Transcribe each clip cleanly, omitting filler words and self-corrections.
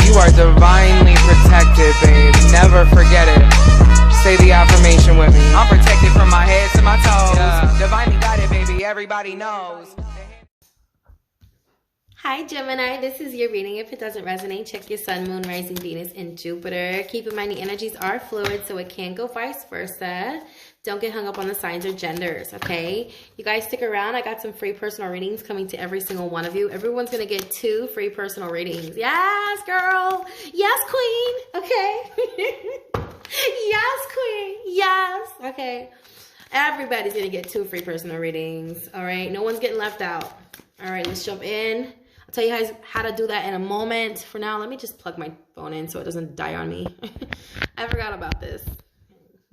You are divinely protected, babe. Never forget it. Say the affirmation with me. I'm protected from my head to my toes. Yeah. Divinely guided, baby. Everybody knows. Hi Gemini, this is your reading. If it doesn't resonate, check your sun, moon, rising, Venus, and Jupiter. Keep in mind the energies are fluid, so it can go vice versa. Don't get hung up on the signs or genders, okay? You guys stick around. I got some free personal readings coming to every single one of you. Everyone's going to get 2 free personal readings. Yes, girl. Yes, queen. Okay. Yes, queen. Yes. Okay. Everybody's going to get 2 free personal readings, all right? No one's getting left out. All right, let's jump in. I'll tell you guys how to do that in a moment. For now, let me just plug my phone in so it doesn't die on me. I forgot about this.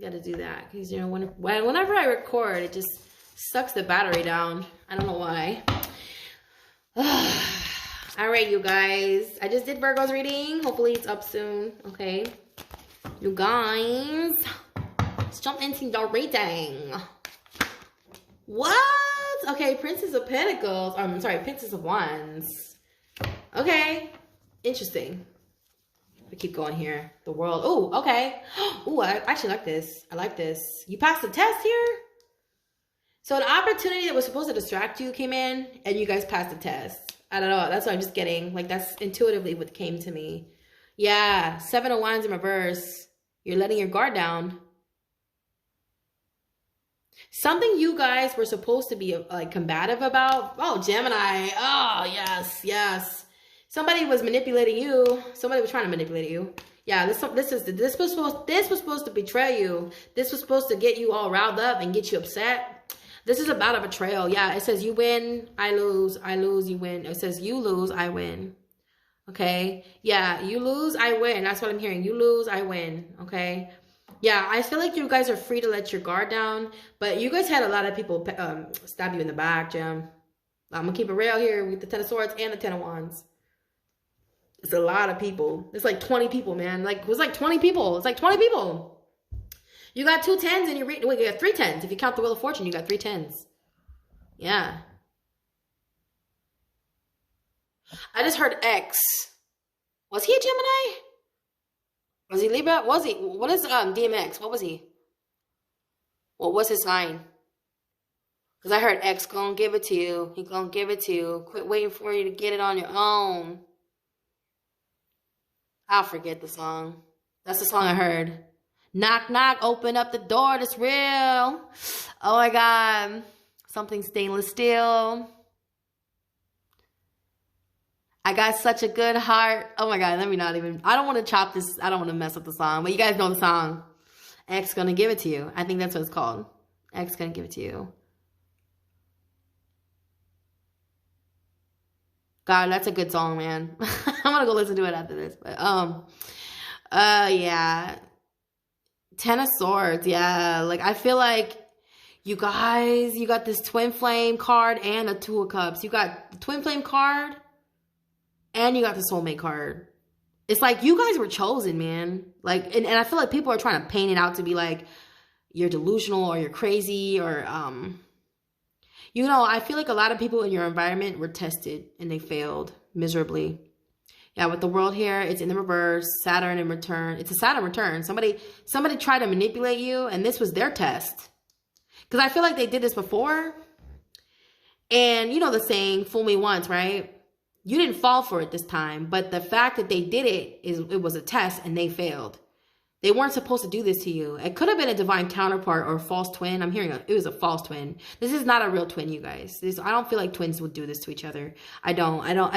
Got to do that because, you know, whenever I record, it just sucks the battery down. I don't know why. All right, you guys. I just did Virgo's reading. Hopefully it's up soon. Okay. You guys, let's jump into the reading. What? Okay, Princess of Pentacles. I'm sorry, Princess of Wands. Okay, interesting. We keep going here. The world. Oh, okay. Oh, I actually like this. I like this. You passed the test here? So an opportunity that was supposed to distract you came in, and you guys passed the test. I don't know. That's what I'm just getting. Like, that's intuitively what came to me. Yeah, 7 of Wands in reverse. You're letting your guard down. Something you guys were supposed to be like combative about. Oh, Gemini. Oh, yes, yes. Somebody was manipulating you. Somebody was trying to manipulate you. Yeah, this was supposed to betray you. This was supposed to get you all riled up and get you upset. This is about a betrayal. Yeah, it says you win, I lose, you win. It says you lose, I win. Okay. Yeah, you lose, I win. That's what I'm hearing. You lose, I win. Okay. Yeah, I feel like you guys are free to let your guard down, but you guys had a lot of people stab you in the back, Gem. I'm going to keep it real here with the 10 of Swords and the 10 of Wands. It's a lot of people. It's like 20 people, man. Like, it was like 20 people. It's like 20 people. You got 2 10s and wait, you got 3 10s. If you count the Wheel of Fortune, you got 3 10s. Yeah. I just heard X. Was he a Gemini? Was he Libra? Was he? What is DMX? What was he? What was his sign? Because I heard X gonna give it to you. He gonna give it to you. Quit waiting for you to get it on your own. I'll forget the song. That's the song I heard. Knock, knock, open up the door. That's real. Oh my God. Something stainless steel. I got such a good heart. Oh my God, let me not even. I don't want to chop this. I don't want to mess up the song. But you guys know the song. X gonna give it to you. I think that's what it's called. X gonna give it to you. God, that's a good song, man. I'm gonna go listen to it after this. But yeah. 10 of Swords, yeah. Like, I feel like you guys, you got this Twin Flame card and a 2 of Cups. You got the Twin Flame card and you got the Soulmate card. It's like you guys were chosen, man. Like, and I feel like people are trying to paint it out to be like you're delusional or you're crazy or you know, I feel like a lot of people in your environment were tested and they failed miserably. Yeah, with the world here, it's in the reverse. Saturn in return. It's a Saturn return. Somebody tried to manipulate you, and this was their test. Because I feel like they did this before. And you know the saying, fool me once, right? You didn't fall for it this time. But the fact that they did it, it was a test, and they failed. They weren't supposed to do this to you. It could have been a divine counterpart or a false twin. I'm hearing it was a false twin. This is not a real twin, you guys. I don't feel like twins would do this to each other. I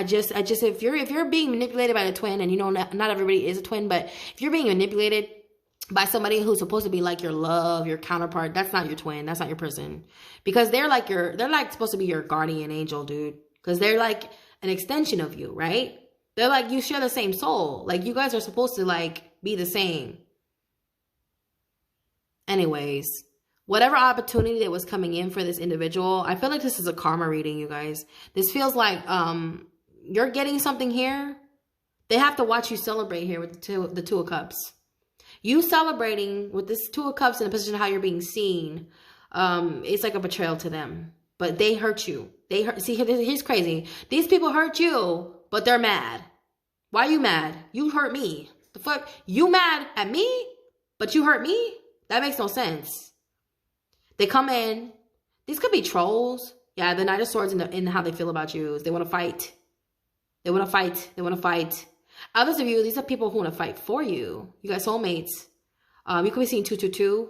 just if you're being manipulated by a twin, and you know not everybody is a twin, but if you're being manipulated by somebody who's supposed to be like your love, your counterpart, that's not your twin. That's not your person. Because they're like supposed to be your guardian angel, dude. Because they're like an extension of you, right? They're like, you share the same soul. Like, you guys are supposed to like be the same. Anyways, whatever opportunity that was coming in for this individual, I feel like this is a karma reading, you guys. This feels like you're getting something here. They have to watch you celebrate here with the Two of Cups. You celebrating with this 2 of Cups in a position of how you're being seen, it's like a betrayal to them. But they hurt you. See, here's crazy. These people hurt you, but they're mad. Why are you mad? You hurt me. The fuck? You mad at me, but you hurt me? That makes no sense. They come in. These could be trolls. Yeah, the Knight of Swords in how they feel about you is they want to fight. They want to fight. They want to fight. Others of you, these are people who want to fight for you. You got soulmates. You could be seeing 222.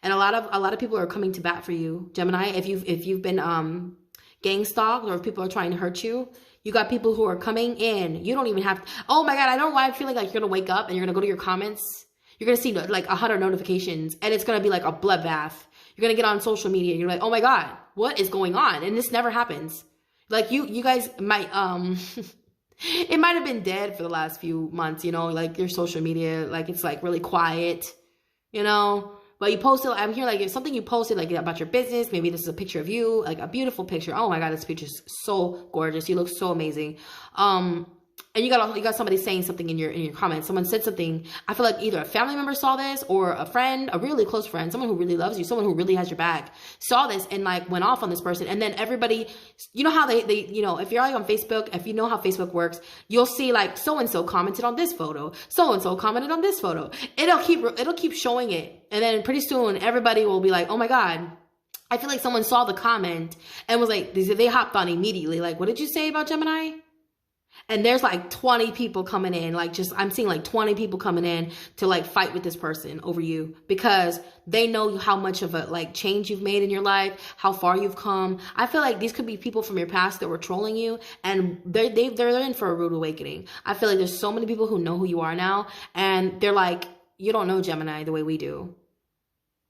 And a lot of people are coming to bat for you, Gemini. If you've been gang stalked, or if people are trying to hurt you, you got people who are coming in. You don't even have to, oh my God, I don't know why I'm feeling like you're gonna wake up and you're gonna go to your comments. You're gonna see like 100 notifications, and it's gonna be like a bloodbath. You're gonna get on social media. You're like, oh my God, what is going on? And this never happens. Like you guys might it might have been dead for the last few months, you know, like your social media, like it's like really quiet, you know. But you posted, I'm here like, if something you posted like about your business, maybe this is a picture of you, like a beautiful picture. Oh my God, this picture is so gorgeous. You look so amazing. And you got somebody saying something in your comments. Someone said something. I feel like either a family member saw this, or a friend, a really close friend, someone who really loves you, someone who really has your back, saw this and like went off on this person. And then everybody, you know how they you know, if you're like on Facebook, if you know how Facebook works, you'll see like so-and-so commented on this photo, so-and-so commented on this photo. It'll keep showing it. And then pretty soon everybody will be like, oh my God, I feel like someone saw the comment and was like, they hopped on immediately. Like, what did you say about Gemini? And there's like 20 people coming in, like I'm seeing like 20 people coming in to like fight with this person over you, because they know how much of a like change you've made in your life, how far you've come. I feel like these could be people from your past that were trolling you, and they're in for a rude awakening. I feel like there's so many people who know who you are now, and they're like, you don't know Gemini the way we do.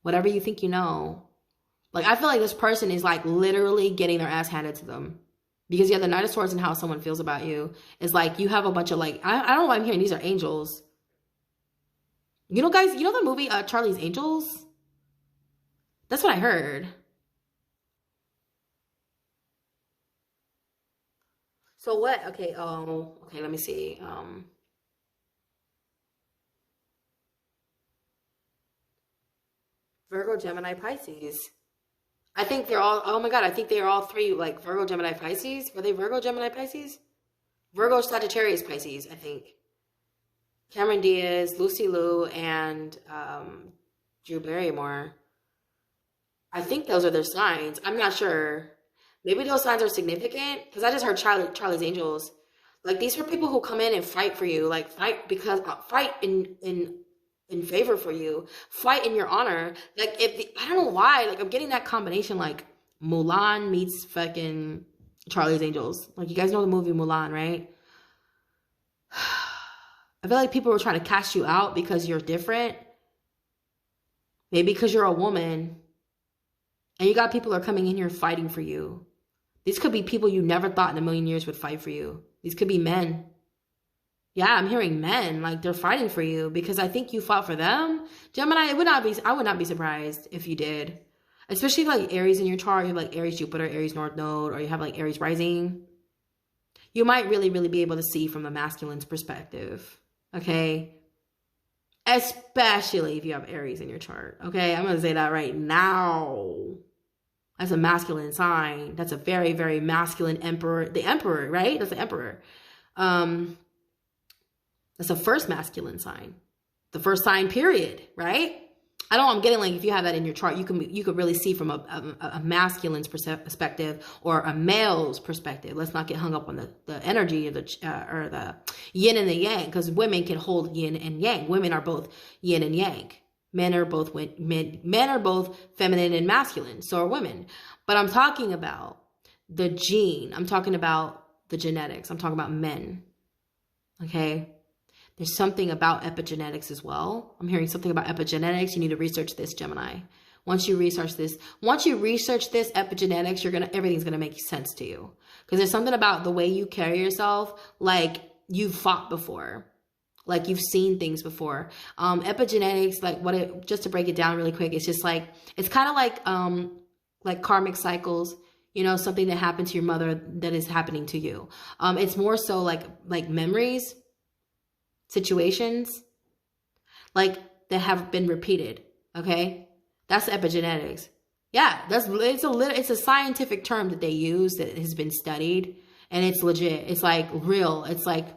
Whatever you think you know. Like, I feel like this person is like literally getting their ass handed to them. Because you have the Knight of Swords and how someone feels about you. It's like you have a bunch of like, I don't know why I'm hearing these are angels. You know, guys, you know the movie Charlie's Angels? That's what I heard. So what? Okay, okay, let me see. Virgo, Gemini, Pisces. I think they're all, oh my God, I think they're all three, like Virgo, Gemini, Pisces. Were they Virgo, Gemini, Pisces? Virgo, Sagittarius, Pisces, I think. Cameron Diaz, Lucy Liu, and Drew Barrymore. I think those are their signs. I'm not sure. Maybe those signs are significant, because I just heard Charlie's Angels. Like, these are people who come in and fight for you. Like, fight because, fight in favor for you, fight in your honor. Like, I don't know why, like I'm getting that combination, like Mulan meets fucking Charlie's Angels. Like, you guys know the movie Mulan, right? I feel like people were trying to cast you out because you're different. Maybe because you're a woman. And you got people that are coming in here fighting for you. These could be people you never thought in a million years would fight for you. These could be men. Yeah, I'm hearing men, like they're fighting for you because I think you fought for them. Gemini, I would not be surprised if you did. Especially like Aries in your chart, you have like Aries Jupiter, Aries North Node, or you have like Aries rising. You might really, really be able to see from the masculine's perspective. Okay? Especially if you have Aries in your chart. Okay? I'm going to say that right now. That's a masculine sign. That's a very, very masculine emperor. The emperor, right? That's the emperor. That's the first masculine sign. The first sign, period, right? I don't know, I'm getting like, if you have that in your chart, you could really see from a masculine's perspective or a male's perspective. Let's not get hung up on the energy of or the yin and the yang, because women can hold yin and yang. Women are both yin and yang. Men are both feminine and masculine. So are women. But I'm talking about the gene. I'm talking about the genetics. I'm talking about men. Okay? There's something about epigenetics as well. I'm hearing something about epigenetics. You need to research this, Gemini. Once you research this epigenetics, everything's gonna make sense to you. Because there's something about the way you carry yourself, like you've fought before, like you've seen things before. Epigenetics, like just to break it down really quick, it's just like, it's kind of like karmic cycles. You know, something that happened to your mother that is happening to you. It's more so like memories. Situations like that have been repeated. Okay, that's epigenetics. Yeah, it's a scientific term that they use that has been studied, and it's legit. It's like real. It's like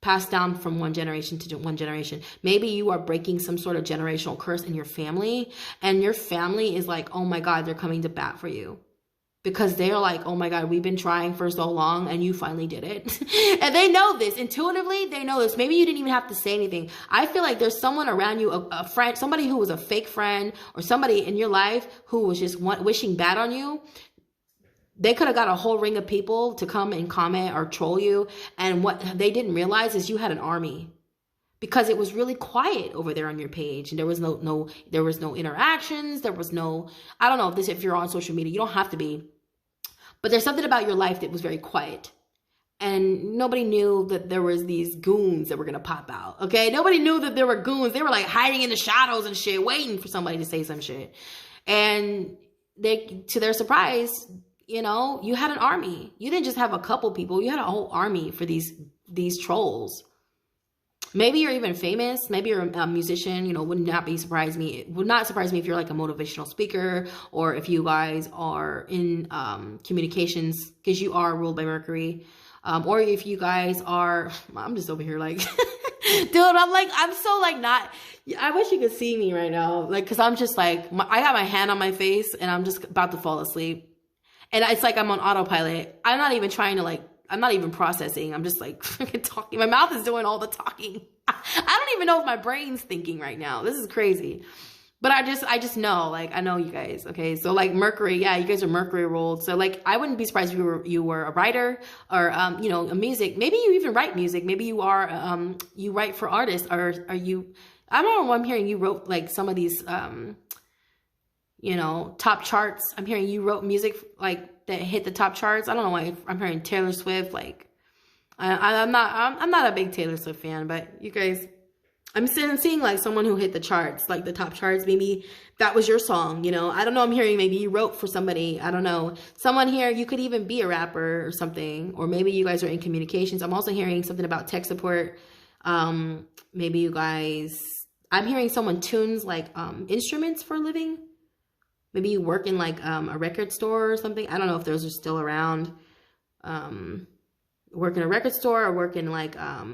passed down from one generation to one generation. Maybe you are breaking some sort of generational curse in your family, and your family is like, oh my God, they're coming to bat for you. Because they're like, oh my God, we've been trying for so long and you finally did it. And they know this. Intuitively, they know this. Maybe you didn't even have to say anything. I feel like there's someone around you, a friend, somebody who was a fake friend, or somebody in your life who was just wishing bad on you. They could have got a whole ring of people to come and comment or troll you. And what they didn't realize is you had an army. Because it was really quiet over there on your page, and there was no interactions. There was no, I don't know if you're on social media, you don't have to be, but there's something about your life that was very quiet, and nobody knew that there was these goons that were gonna pop out. Okay, nobody knew that there were goons. They were like hiding in the shadows and shit, waiting for somebody to say some shit, and they, to their surprise, you know, you had an army. You didn't just have a couple people. You had a whole army for these trolls. Maybe you're even famous. Maybe you're a musician. You know, would not surprise me. It would not surprise me if you're like a motivational speaker, or if you guys are in communications, because you are ruled by Mercury, or if you guys are. I'm just over here like, dude. I'm so like not. I wish you could see me right now, like, because I'm just like I got my hand on my face and I'm just about to fall asleep, and it's like I'm on autopilot. I'm not even trying to like. I'm not even processing. I'm just like freaking talking. My mouth is doing all the talking. I don't even know if my brain's thinking right now. This is crazy. But I just know, like, I know you guys. Okay. So like Mercury, yeah, you guys are Mercury ruled. So like, I wouldn't be surprised if you were a writer, or, you know, a music. Maybe you even write music. Maybe you are, you write for artists, or are you, I don't know what I'm hearing. You wrote like some of these, you know, top charts. I'm hearing you wrote music like that hit the top charts. I don't know why I'm hearing Taylor Swift. Like, I'm not a big Taylor Swift fan, but you guys, I'm seeing like someone who hit the charts, like the top charts. Maybe that was your song, you know. I don't know. I'm hearing maybe you wrote for somebody. I don't know. Someone here, you could even be a rapper or something, or maybe you guys are in communications. I'm also hearing something about tech support. Maybe you guys, I'm hearing someone tunes like instruments for a living. Maybe you work in like a record store or something. I don't know if those are still around. Work in a record store, or work in like a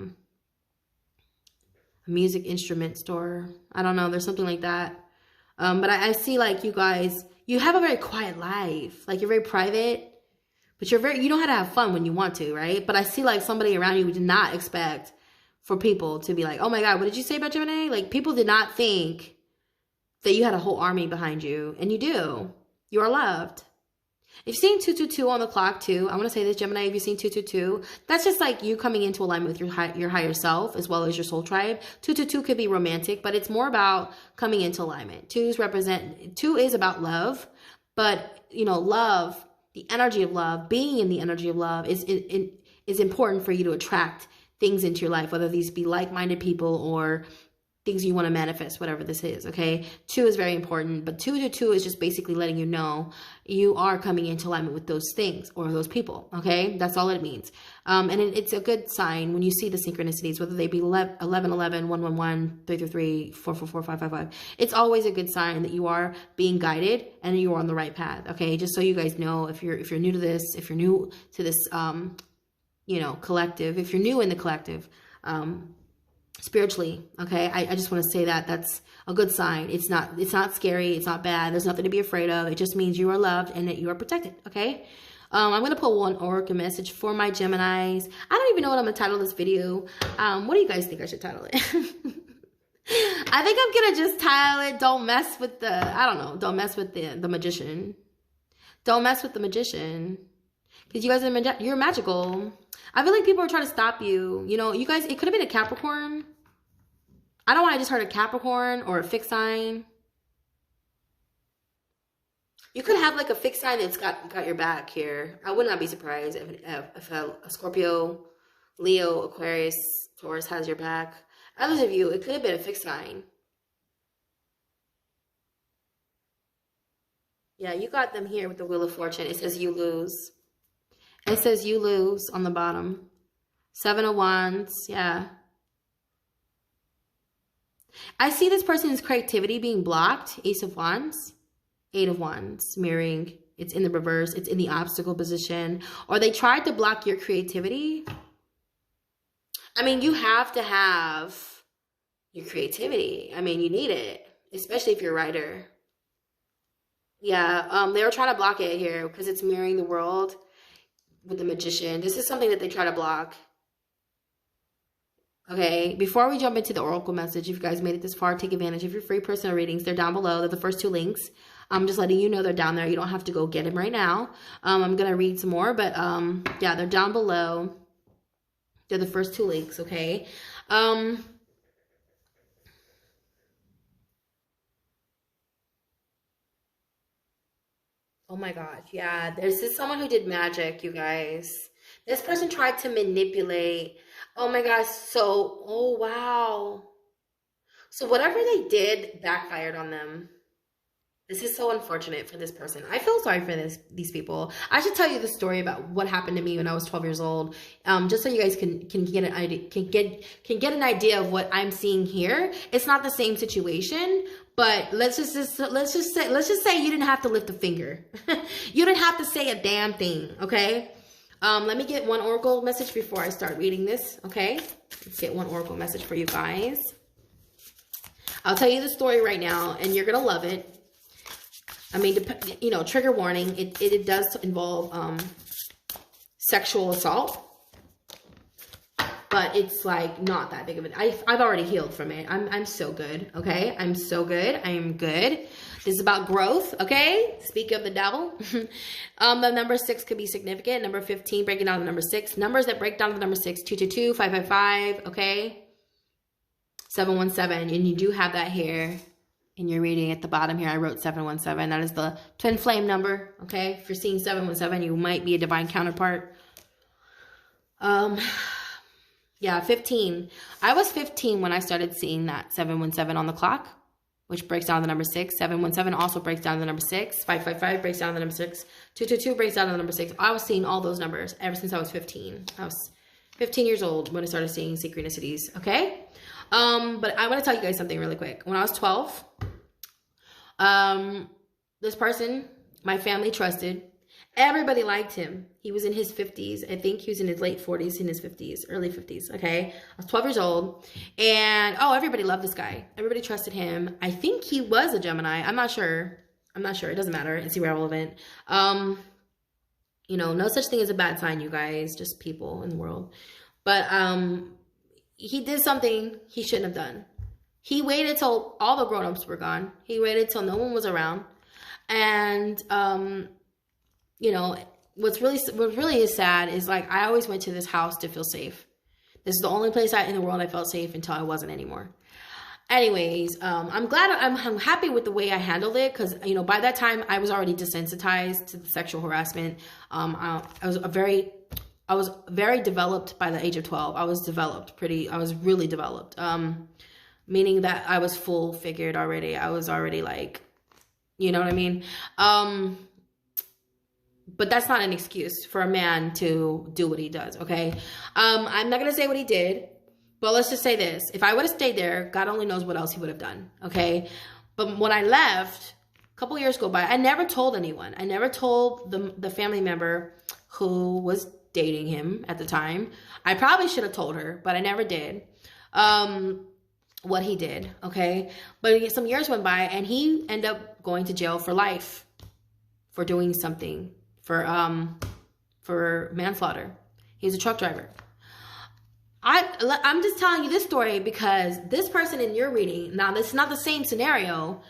music instrument store. I don't know. There's something like that. But I see like you guys, you have a very quiet life. Like you're very private, but you know how to have fun when you want to, right? But I see like somebody around you who did not expect for people to be like, oh my God, what did you say about Gemini? Like people did not think that you had a whole army behind you, and you do. You are loved. If you've seen 222 on the clock too, I want to say this, Gemini, if you've seen 222, that's just like you coming into alignment with your higher self as well as your soul tribe. 222 could be romantic, but it's more about coming into alignment. 2 is about love, but you know, love, the energy of love, being in the energy of love is important for you to attract things into your life, whether these be like-minded people or things you want to manifest, whatever this is, okay? 2 is very important, but 222 is just basically letting you know you are coming into alignment with those things or those people, okay? That's all it means. And it's a good sign when you see the synchronicities, whether they be 11, 11, 111, 333, 444, 555. It's always a good sign that you are being guided and you are on the right path, okay? Just so you guys know, if you're new to this, if you're new to this, you know, collective, if you're new in the collective, spiritually, okay, I just want to say that that's a good sign. It's not scary, it's not bad, there's nothing to be afraid of. It just means you are loved and that you are protected, okay? I'm gonna put one oracle message for my Geminis. I don't even know what I'm gonna title this video. What do you guys think I should title it? I think I'm gonna just title it don't mess with the, I don't know, don't mess with the magician. Don't mess with the magician, because you guys are you're magical. I feel like people are trying to stop you. You know, you guys, it could have been a Capricorn. I don't know why I just heard a Capricorn or a fixed sign. You could have like a fixed sign that's got your back here. I would not be surprised if a Scorpio, Leo, Aquarius, Taurus has your back. Others of you, it could have been a fixed sign. Yeah, you got them here with the Wheel of Fortune. It says you lose. It says you lose on the bottom. 7 of Wands, yeah. I see this person's creativity being blocked. Ace of Wands, 8 of Wands, mirroring. It's in the reverse. It's in the obstacle position. Or they tried to block your creativity. I mean, you have to have your creativity. I mean, you need it, especially if you're a writer. Yeah, they were trying to block it here because it's mirroring the world with the Magician. This is something that they try to block. Okay, before we jump into the oracle message, if you guys made it this far, take advantage of your free personal readings. They're down below. They're the first 2 links. I'm just letting you know they're down there. You don't have to go get them right now. I'm going to read some more, but yeah, they're down below. They're the first 2 links, okay? Oh my gosh, yeah, there's this someone who did magic, you guys. This person tried to manipulate. Oh my gosh, so, oh wow. So whatever they did backfired on them. This is so unfortunate for this person. I feel sorry for these people. I should tell you the story about what happened to me when I was 12 years old, just so you guys can get an idea, can get an idea of what I'm seeing here. It's not the same situation, but let's just say you didn't have to lift a finger. You didn't have to say a damn thing. Okay. Let me get one oracle message before I start reading this. Okay. Let's get one oracle message for you guys. I'll tell you the story right now, and you're gonna love it. I mean, you know, trigger warning, it does involve sexual assault, but it's like not that big of it. I've already healed from it. I'm so good, okay? I'm so good. I am good. This is about growth, okay? Speak of the devil. The number 6 could be significant. Number 15, breaking down the number 6. Numbers that break down the number 6, 222, 555, okay? 717, and you do have that here. In your reading at the bottom here, I wrote 717. That is the twin flame number, okay? If you're seeing 717, you might be a divine counterpart. Yeah, 15. I was 15 when I started seeing that 717 on the clock, which breaks down the number 6. 717 also breaks down the number 6. 555 breaks down the number 6. 222 breaks down the number 6. I was seeing all those numbers ever since I was 15. I was 15 years old when I started seeing synchronicities, okay? But I want to tell you guys something really quick. When I was 12, this person, my family trusted. Everybody liked him. He was in his 50s. I think he was in his late 40s, in his 50s, early 50s, okay? I was 12 years old, and, oh, everybody loved this guy. Everybody trusted him. I think he was a Gemini. I'm not sure. It doesn't matter. It's irrelevant. You know, no such thing as a bad sign, you guys. Just people in the world. But, he did something he shouldn't have done. He waited till all the grown-ups were gone. He waited till no one was around. And, you know, what really is sad is, like, I always went to this house to feel safe. This is the only place in the world I felt safe until I wasn't anymore. Anyways, I'm happy with the way I handled it, because, you know, by that time I was already desensitized to the sexual harassment. I was very developed by the age of 12. I was really developed. Meaning that I was full figured already. I was already, like, you know what I mean? But that's not an excuse for a man to do what he does, okay? I'm not going to say what he did, but let's just say this. If I would have stayed there, God only knows what else he would have done, okay? But when I left, a couple years go by, I never told anyone. I never told the family member who was dating him at the time. I probably should have told her, but I never did. What he did, okay? But some years went by, and he ended up going to jail for life for doing something, for manslaughter. He was a truck driver. I'm just telling you this story because this person in your reading, now this is not the same scenario,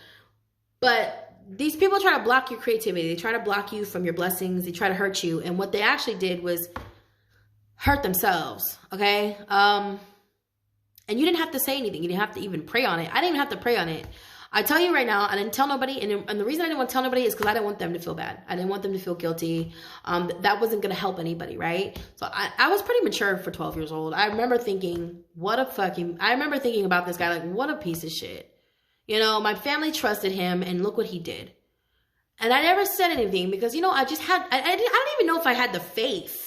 but these people try to block your creativity. They try to block you from your blessings. They try to hurt you. And what they actually did was hurt themselves, okay? And you didn't have to say anything. You didn't have to even pray on it. I didn't even have to pray on it. I tell you right now, I didn't tell nobody. And the reason I didn't want to tell nobody is because I didn't want them to feel bad. I didn't want them to feel guilty. That wasn't going to help anybody, right? So I was pretty mature for 12 years old. I remember thinking, I remember thinking about this guy, like, what a piece of shit. You know, my family trusted him, and look what he did. And I never said anything because, you know, I didn't even know if I had the faith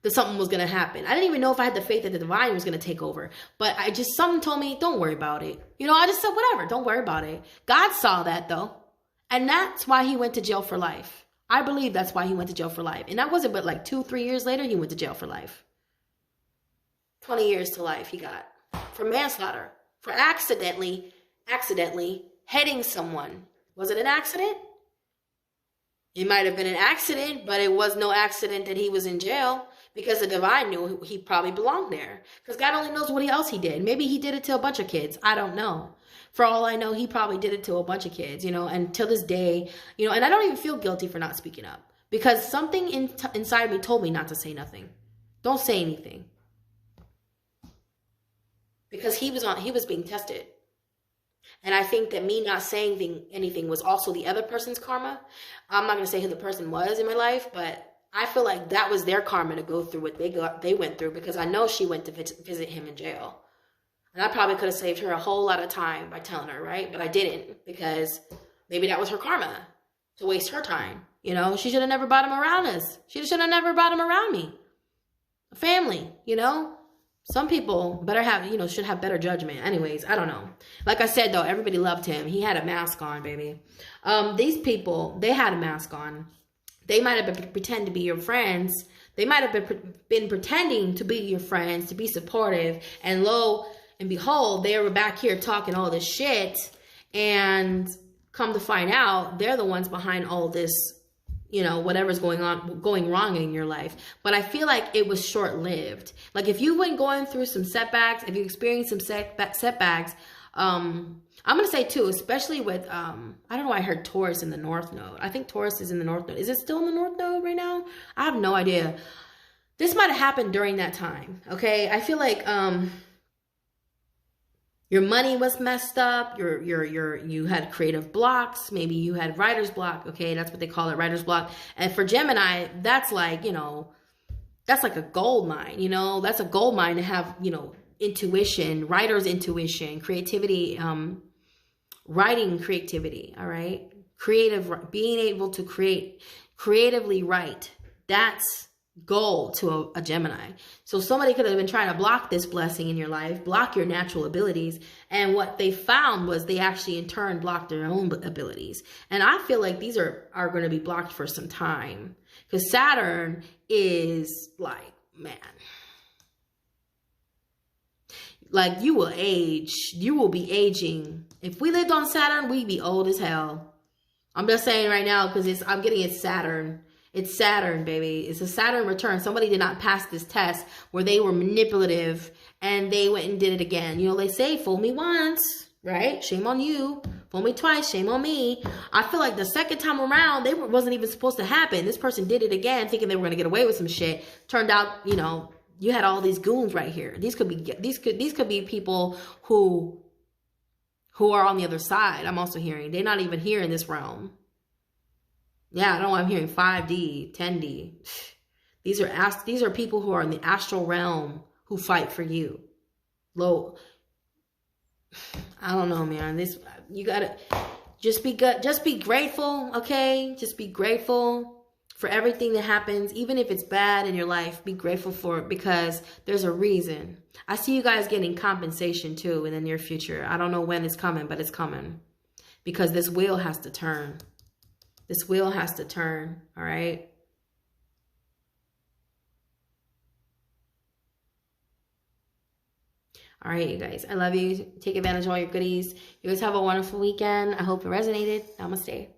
that something was going to happen. I didn't even know if I had the faith that the divine was going to take over. But something told me, don't worry about it. You know, I just said, whatever, don't worry about it. God saw that, though. And that's why he went to jail for life. I believe that's why he went to jail for life. And that wasn't but like 2-3 years later, he went to jail for life. 20 years to life he got for manslaughter, for accidentally hitting someone. Was it an accident? It might have been an accident, but it was no accident that he was in jail, because the divine knew he probably belonged there. Because God only knows what else he did. Maybe he did it to a bunch of kids. I don't know. For all I know, he probably did it to a bunch of kids, you know, and till this day, you know, and I don't even feel guilty for not speaking up, because something inside me told me not to say nothing. Don't say anything. Because he was being tested. And I think that me not saying anything was also the other person's karma. I'm not going to say who the person was in my life, but I feel like that was their karma to go through what they went through, because I know she went to visit him in jail. And I probably could have saved her a whole lot of time by telling her, right? But I didn't, because maybe that was her karma to waste her time. You know, she should have never brought him around us. She should have never brought him around me. A family, you know? Some people better have, you know, should have better judgment. Anyways, I don't know. Like I said, though, everybody loved him. He had a mask on, baby. These people, they had a mask on. They might have been pretending to be your friends. They might have been pretending to be your friends, to be supportive. And lo and behold, they were back here talking all this shit. And come to find out, they're the ones behind all this, you know, whatever's going wrong in your life. But I feel like it was short-lived. Like if you've been going through some setbacks, if you experienced some setbacks, I'm going to say too, especially with, I don't know why I heard Taurus in the North Node. I think Taurus is in the North Node. Is it still in the North Node right now? I have no idea. This might have happened during that time, okay? I feel like, your money was messed up. You had creative blocks. Maybe you had writer's block. Okay, that's what they call it, writer's block. And for Gemini, that's like, you know, that's like a gold mine. You know, that's a gold mine to have, you know, intuition, writer's intuition, creativity, writing creativity. All right, creative, being able to creatively write. That's gold to a Gemini. So somebody could have been trying to block this blessing in your life, block your natural abilities, and what they found was they actually in turn blocked their own abilities. And I feel like these are going to be blocked for some time, because Saturn is like, man, like you will age, you will be aging. If we lived on Saturn, we'd be old as hell. I'm just saying right now, because I'm getting it's Saturn. It's Saturn, baby. It's a Saturn return. Somebody did not pass this test where they were manipulative and they went and did it again. You know, they say, fool me once, right? Shame on you. Fool me twice, shame on me. I feel like the second time around, wasn't even supposed to happen. This person did it again, thinking they were going to get away with some shit. Turned out, you know, you had all these goons right here. These could be people who are on the other side. I'm also hearing. They're not even here in this realm. Yeah, I know I'm hearing 5D, 10D. These are people who are in the astral realm who fight for you. Low. I don't know, man. You gotta just be good. Just be grateful, okay? Just be grateful for everything that happens, even if it's bad in your life. Be grateful for it, because there's a reason. I see you guys getting compensation too in the near future. I don't know when it's coming, but it's coming, because this wheel has to turn. This wheel has to turn, all right? All right, you guys. I love you. Take advantage of all your goodies. You guys have a wonderful weekend. I hope it resonated. Namaste.